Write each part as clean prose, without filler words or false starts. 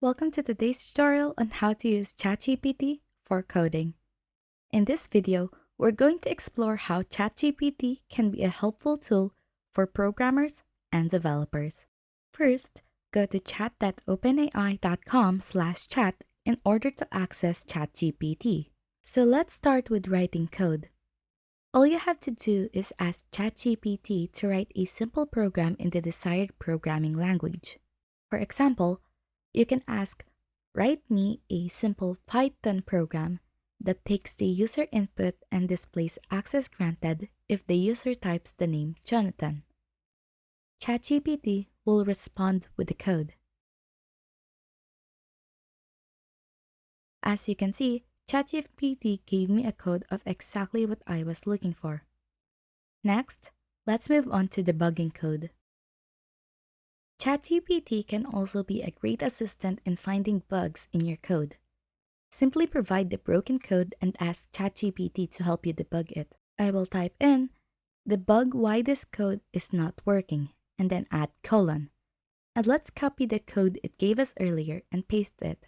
Welcome to today's tutorial on how to use ChatGPT for coding. In this video, we're going to explore how ChatGPT can be a helpful tool for programmers and developers. First, go to chat.openai.com/chat in order to access ChatGPT. So let's start with writing code. All you have to do is ask ChatGPT to write a simple program in the desired programming language. For example, you can ask, write me a simple Python program that takes the user input and displays access granted if the user types the name Jonathan. ChatGPT will respond with the code. As you can see, ChatGPT gave me a code of exactly what I was looking for. Next, let's move on to debugging code. ChatGPT can also be a great assistant in finding bugs in your code. Simply provide the broken code and ask ChatGPT to help you debug it. I will type in, debug why this code is not working, and then add colon. And let's copy the code it gave us earlier and paste it.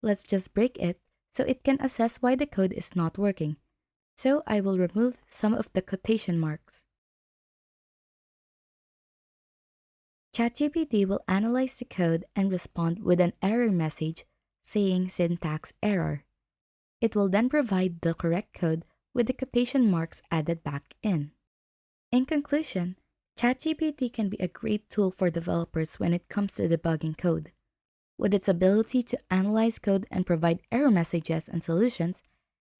Let's just break it so it can assess why the code is not working. So I will remove some of the quotation marks. ChatGPT will analyze the code and respond with an error message saying syntax error. It will then provide the correct code with the quotation marks added back in. In conclusion, ChatGPT can be a great tool for developers when it comes to debugging code. With its ability to analyze code and provide error messages and solutions,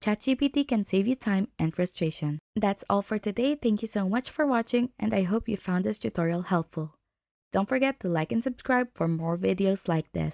ChatGPT can save you time and frustration. That's all for today. Thank you so much for watching, and I hope you found this tutorial helpful. Don't forget to like and subscribe for more videos like this.